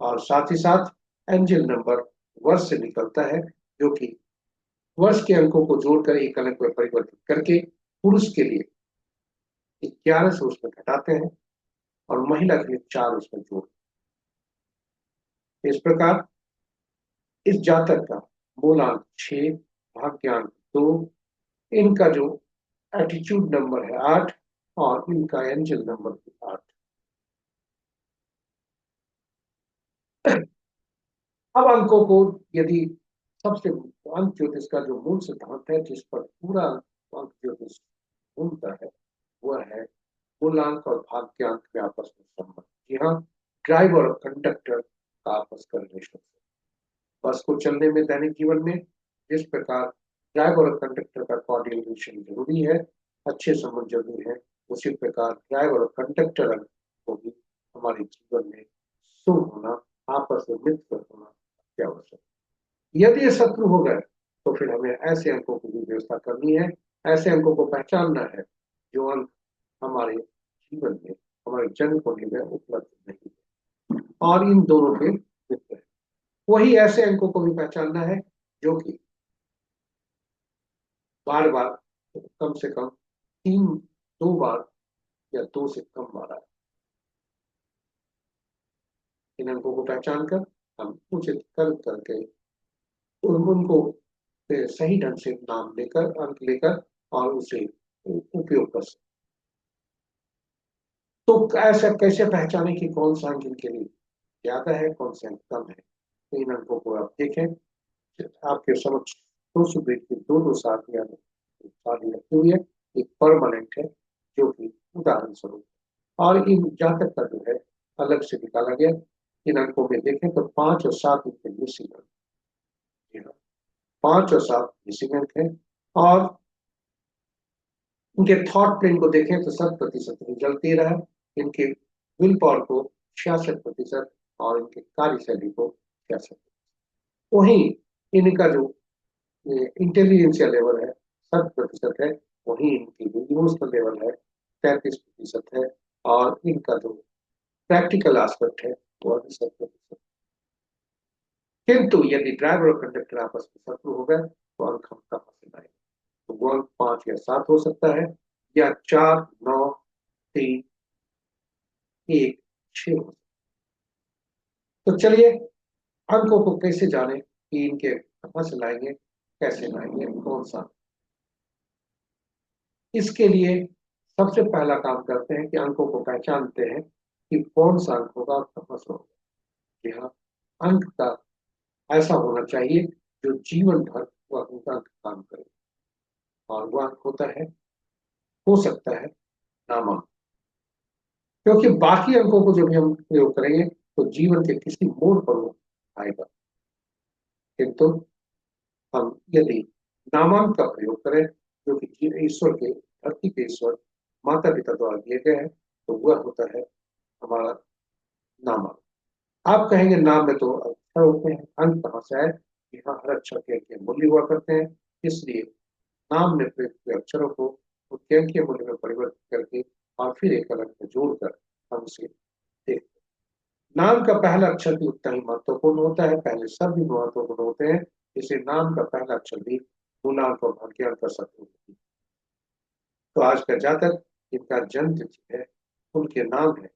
Speaker 1: और साथ ही साथ एंजल नंबर वर्ष से निकलता है, जो कि वर्ष के अंकों को जोड़कर एक अंक में परिवर्तित करके पुरुष के लिए 11 से उसमें घटाते हैं और महिला के लिए 4 उसमें जोड़ते हैं। इस प्रकार इस जातक का मूलांक 6, भाग्यांक 2, इनका जो एटीट्यूड नंबर है 8 और इनका एंजल नंबर भी 8। अब अंकों को यदि सबसे अंक ज्योतिष का जो मूल सिद्धांत है जिस पर पूरा अंक ज्योतिष घूमता है वह है मूलांक और भाग्यांक के आपस में संबंध। जी हाँ, ड्राइवर और कंडक्टर का आपस का रिलेशन। बस को चलने में दैनिक जीवन में जिस प्रकार ड्राइवर और कंडक्टर का कोऑर्डिनेशन जरूरी है, अच्छे संबंध जरूरी है, उसी प्रकार ड्राइवर और कंडक्टर को भी हमारे जीवन में शुभ होना, आपस में मित्र होना अत्यावश्यक। यदि ये शत्रु हो गए तो फिर हमें ऐसे अंकों की भी व्यवस्था करनी है, ऐसे अंकों को पहचानना है जो अंक हमारे जीवन में हमारे जन्म होने में उपलब्ध नहीं है और इन दोनों के मित्र है। वही ऐसे अंकों को भी पहचानना है जो कि बार बार कम से कम 2 बार या 2 से कम बार आए। इन अंकों को पहचान कर हम उचित कर करके उनको सही ढंग से नाम लेकर अंक लेकर और उसे उपयोग कर सकते। तो ऐसा कैसे पहचाने कि कौन सा अंक इनके लिए ज्यादा है कौन सा अंक कम है? तो इन अंकों को आप देखें, आपके समक्ष 200 बीट की दो सारियां रखी हुई है, एक परमानेंट है जो कि उदाहरण स्वरूप, और इन जातक का जो है अलग से निकाला गया। इन अंकों में देखें तो 5 और 7 इनके मिसिंग अंक। जी हाँ, 5 और 7 मिसिंग अंक है और इनके थॉट प्लेन को देखें तो 7% रिजल्ट दे रहा है, इनके विल पावर को 66% और इनके कार्यशैली को 66%। वहीं इनका जो इंटेलिजेंसिया लेवल है 60% है, वहीं इनकी जो इमोशनल लेवल है 33% है और इनका जो प्रैक्टिकल एस्पेक्ट है वो 68%। किंतु यदि ड्राइवर और कंडक्टर आपस में शत्रु हो गए तो अंक हम कहाँ से लाएंगे? तो वो अंक 5 या 7 हो सकता है या 4, 9, 3, 1, 6 हो सकता है। तो चलिए अंकों को कैसे जाने कि इनके कहाँ से लाएंगे, कैसे लाएंगे, कौन सा? इसके लिए सबसे पहला काम करते हैं कि अंकों को पहचानते हैं कि कौन सा अंक होगा और कहाँ से होगा। जी हाँ, अंक का ऐसा होना चाहिए जो जीवन भर वह अंक काम करे और वह अंक होता है, हो सकता है नामांक, क्योंकि बाकी अंकों को जब हम प्रयोग करेंगे तो जीवन के किसी मोड़ पर वो आएगा, किंतु हम यदि नामांक का प्रयोग करें जो कि ईश्वर के, धरती के ईश्वर माता पिता द्वारा दिए गए हैं, तो वह होता है हमारा नामांक। आप कहेंगे नाम में तो अक्षर होते हैं, अंक कहाँ से आए? यहाँ हर अक्षर के मूल्य हुआ करते हैं, इसलिए नाम में प्रयुक्त हुए अक्षरों को उनके अंकीय मूल्य में परिवर्तित करके और फिर एक अलग में जोड़कर हम उसे देखते हैं। नाम का पहला अक्षर भी उतना ही महत्वपूर्ण होता है, पहले शब्द भी महत्वपूर्ण होते हैं। इसे नाम का पहला अक्षर भी मूलांक और भाग्यांक का शत्रु होती है। तो आज का जातक जिनका जन्म तिथि है उनके नाम है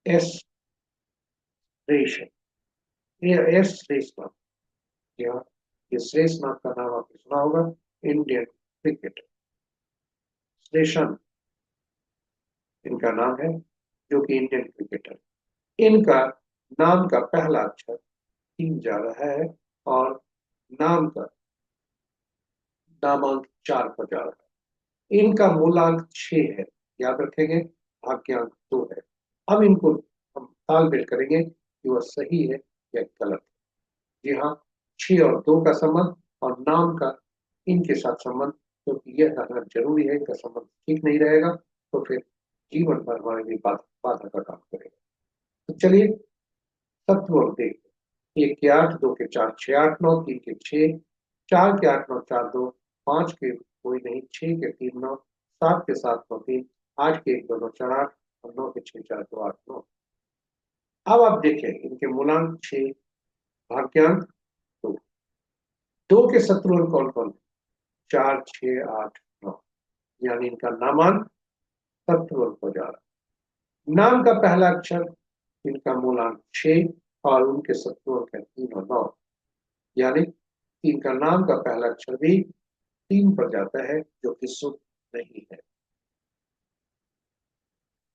Speaker 1: एस श्रेष्ठ। ये एस श्रेष्ठ, यहाँ ये श्रेष्ठनाथ का नाम आपने सुना होगा, इंडियन क्रिकेटर श्रेषन इनका नाम है, जो कि इंडियन क्रिकेटर। इनका नाम का पहला अक्षर 3 जा रहा है और नाम का नामांक 4 पर जा रहा है। इनका मूलांक 6 है, याद रखेंगे, भाग्यांक 2 है। अब इनको हम तालमेल करेंगे कि वह सही है या गलत है। जी हाँ, 6 और 2 का संबंध और नाम का इनके साथ संबंध, क्योंकि यह रहना जरूरी है। इनका संबंध ठीक नहीं रहेगा तो फिर जीवन भर हमारे लिए बाधा का काम करेगा। तो चलिए तत्व और देखते, 1 के 8, 2 के 4, 6 8 9, 3 के 6, 4 के 8 9 4 2, 5 के कोई नहीं, 6 के 3 9, 7 के 7 9 3, 8 के 1 2 9 4 8 और 9 के 6 4 2 8 9। अब आप देखें इनके मूलांक 6, भाग्यांक 2। 2 के शत्रु कौन कौन है? 4 6 8 9, यानी इनका नामांक शत्रु हो जा रहा है। नाम का पहला अक्षर इनका मूलांक 6 और उनके शत्रुओं का 3 और 9, यानी इनका नाम का पहला अक्षर भी 3 पर जाता है, जो कि शुभ नहीं है।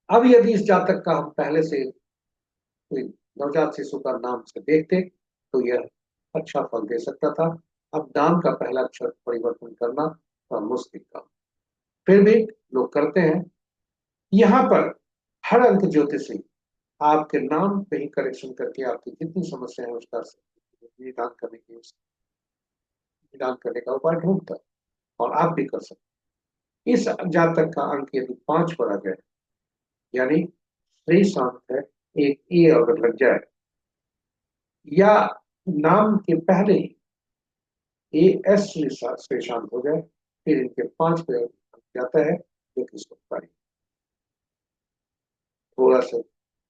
Speaker 1: अब यदि इस जातक का हम पहले से कोई नवजात शिशु का नाम से देखते तो यह अच्छा फल दे सकता था। अब नाम का पहला अक्षर परिवर्तन करना मुश्किल काम, फिर भी लोग करते हैं। यहाँ पर हर अंक ज्योतिषी आपके नाम पे ही करेक्शन करके आपकी जितनी समस्या है उसका निदान करने की निदान करने का उपाय ढूंढता है, और आप भी कर सकते हैं। इस जातक का अंक यदि 5 पर आ जाए, यानी श्री शांत है, एक ए अगर लग जाए या नाम के पहले ही ए एस श्री शांत हो जाए, फिर इनके 5 पे अंक जाता है, जो कि सुखकारी। थोड़ा सा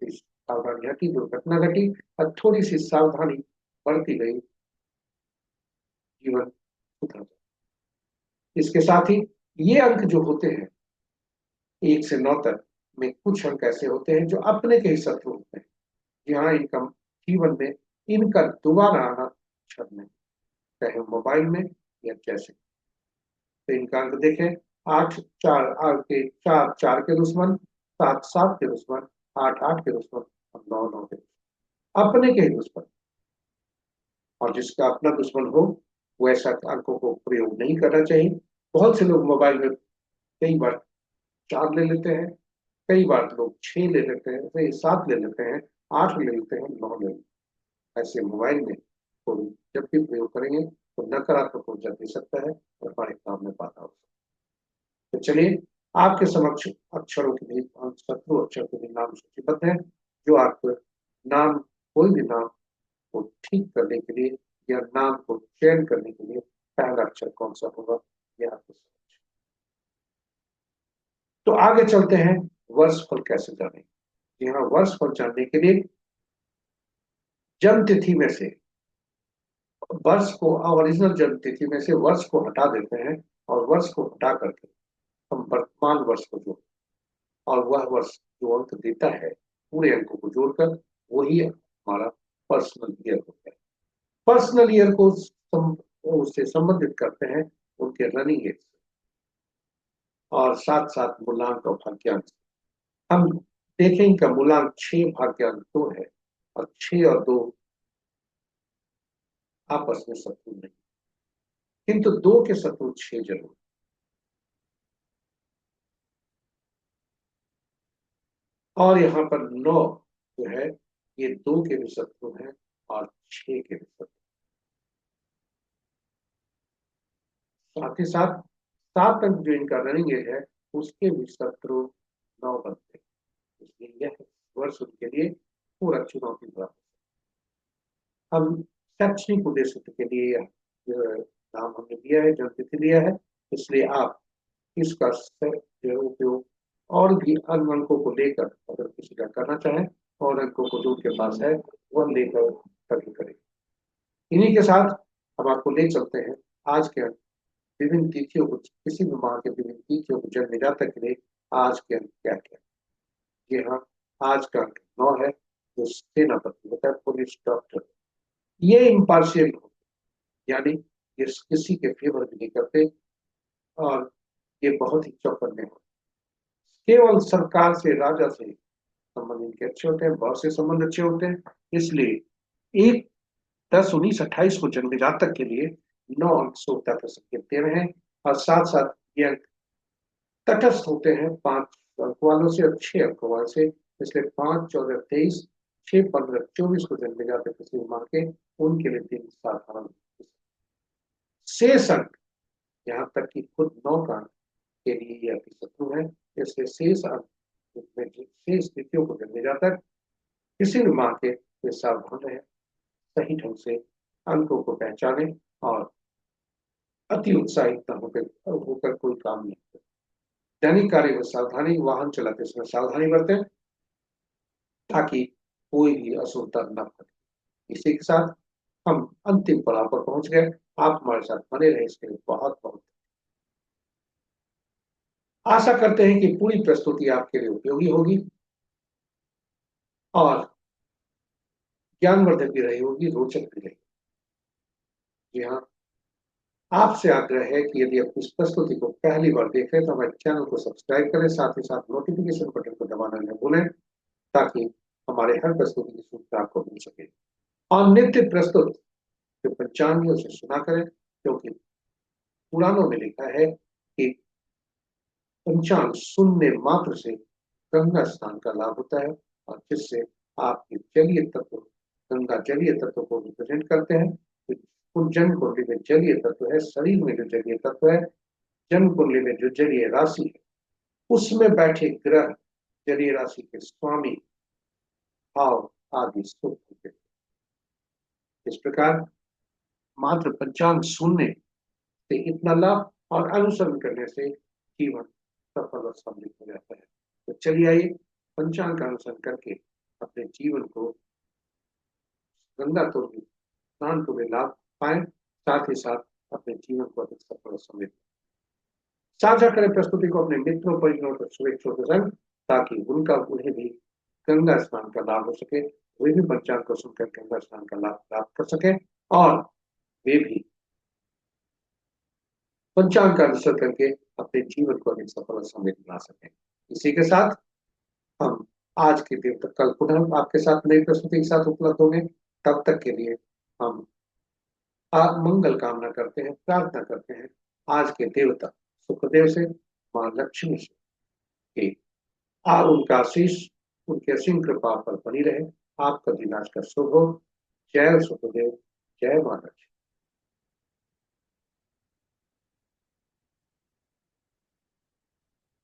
Speaker 1: सावधानी हटी, दुर्घटना घटी और थोड़ी सी सावधानी बढ़ती गई, जीवन सुधर जाए। इसके साथ ही ये अंक जो होते हैं 1 से 9 तक में, कुछ अंक ऐसे होते हैं जो अपने के ही शत्रु होते हैं, जहाँ इनका जीवन में इनका दोबारा आना अच्छा नहीं, चाहे मोबाइल में या जैसे। तो इनका अंक देखें, 8 4 8 के 4 4 के दुश्मन, 7 7 के दुश्मन, 8 8 के दुश्मन और 9 9 के दुश्मन, अपने के ही दुश्मन। और जिसका अपना दुश्मन हो वो ऐसा अंकों को प्रयोग नहीं करना चाहिए। बहुत से लोग मोबाइल में कई बार 4 ले लेते हैं, कई बार लोग 6 ले लेते हैं, कई 7 ले लेते हैं, 8 ले लेते हैं, 9 ले लेते हैं। ऐसे मोबाइल में तो जब भी प्रयोग करेंगे तो नकारात्मक ऊर्जा दे सकता है और हमारे काम में बाधा हो सकता है। तो चलिए आपके समक्ष अक्षरों के भी शत्रु अक्षर के भी नाम सूचीबद्ध है, जो आप नाम, कोई भी नाम को ठीक करने के लिए या नाम को चयन करने के लिए पहला अक्षर कौन सा होगा, यह आपको समझ। तो आगे चलते हैं, वर्ष फल कैसे जाने। जी हाँ, वर्ष फल जानने के लिए जन्म तिथि में से वर्ष को, ओरिजिनल जन्म तिथि में से वर्ष को हटा देते हैं और वर्ष को हटा करके हम वर्तमान वर्ष को जोड़, और वह वर्ष जो अंक देता है पूरे अंकों को जोड़कर वही हमारा पर्सनल ईयर होता है। पर्सनल ईयर को उससे संबंधित करते हैं उनके रनिंग एज और साथ साथ मूलांक और भाग्यांक। हम देखें इनका मूलांक 6, भाग्यांक 2 है, और 6 और 2 आपस में शत्रु नहीं, किंतु 2 के शत्रु 6 जरूर। और यहाँ पर 9 जो है ये 2 के भी शत्रु हैं और 6 के भी शत्रु। साथ ही साथ 7 अंक जो इनका रनिंग एज है उसके भी शत्रु 9 बनते हैं। इसलिए यह वर्ष उनके लिए पूरा चुनौती भरा। हम शैक्षणिक उद्देश्य के लिए नाम हमने दिया है, जन्मतिथि दिया है, इसलिए आप इसका जो है उपयोग और भी अन्य अंकों को लेकर अगर किसी का करना चाहें और अंकों को जो उनके पास है वह लेकर कभी करें। इन्हीं के साथ हम आपको ले चलते हैं आज के विभिन्न तिथियों को, किसी भी माह के विभिन्न तिथियों को जन्म जातक के लिए आज के अंक क्या क्या। जी हाँ, आज का अंक 9 है, जो सेनापति होता है, पुलिस डॉक्टर। ये इम्पार्शियल होते, यानी ये किसी के फेवर भी नहीं करते और ये बहुत ही चौकन्ने होते, केवल सरकार से, राजा से संबंध इनके अच्छे होते हैं, बहुत से संबंध अच्छे होते हैं। इसलिए 1, 10, 19, 28 को जन्म जातक के लिए 9 अंक शुभता का संकेत दे रहे हैं और साथ साथ ये अंक तटस्थ होते हैं 5 अंक वालों से और 6 अंक वालों से। इसलिए 5, 14, 23, 6, 15, 24 को जन्म जातक किसी माह के, उनके लिए दिन साधारण। शेष अंक, यहाँ तक कि खुद 9 का अंक के लिए ये अति शत्रु है। इसलिए शेष अंक, जिसमें शेष तिथियों को जन्म जातक किसी भी माह के, वे सावधान रहे, सही ढंग से अंकों को पहचाने और अति उत्साहित न होकर होकर कोई काम नहीं करे। दैनिक कार्य में सावधानी, वाहन चलाते समय सावधानी बरतें ताकि कोई भी असुविधा न पड़े। इसी के साथ हम अंतिम पड़ाव पर पहुंच गए। आप हमारे साथ बने रहे, इसके लिए बहुत बहुत आशा करते हैं कि पूरी प्रस्तुति आपके लिए उपयोगी होगी और ज्ञानवर्धक भी रही होगी, रोचक भी रही। जी हाँ, आपसे आग्रह है कि यदि आप इस प्रस्तुति को पहली बार देख रहे हैं तो हमारे चैनल को सब्सक्राइब करें, साथ ही साथ नोटिफिकेशन बटन को दबाना न भूलें ताकि हमारे हर प्रस्तुति की सूचना आपको मिल सके। और नित्य प्रस्तुत जो पंचांगियों से सुना करें, क्योंकि पुराणों में लिखा है कि पंचांग सुनने मात्र से गंगा स्नान का लाभ होता है और जिससे आपके जलीय तत्व, गंगा जलीय तत्व को रिप्रेजेंट करते हैं। तो जन्म कुंडली में जलीय तत्व है, शरीर में जो जलीय तत्व है, जन्म कुंडली में जो जलीय राशि है, उसमें बैठे ग्रह जलीय राशि के स्वामी भाव आदि शुभ होते हैं। इस प्रकार मात्र पंचांग सुनने से इतना लाभ और अनुसरण करने से जीवन सफल और समृद्ध हो जाता है। तो चलिए आइए पंचांग का अनुसरण करके अपने जीवन को गंगा तो स्नान को भी लाभ पाए, साथ ही साथ अपने जीवन को अधिक सफल और समृद्ध साझा करें प्रस्तुति को अपने मित्रों, परिजनों और शुभेच्छों के संग, ताकि उन्हें भी गंगा स्नान का लाभ हो सके, वे भी पंचांग को सुनकर गंगा स्नान का लाभ प्राप्त कर सके और वे भी पंचांग का अनुसरण करके अपने जीवन को अधिक सफल और समृद्ध बना सकें। इसी के साथ हम आज के दिन तक, कल पुनः आपके साथ नई प्रस्तुति के साथ उपलब्ध होंगे। तब तक के लिए हम मंगल कामना करते हैं, प्रार्थना करते हैं आज के देवता सुखदेव से, मां लक्ष्मी से कि उनका आशीष, उनकी असीम कृपा पर बनी रहे। आपका दिन आज का शुभ हो। जय सुखदेव, जय मां लक्ष्मी।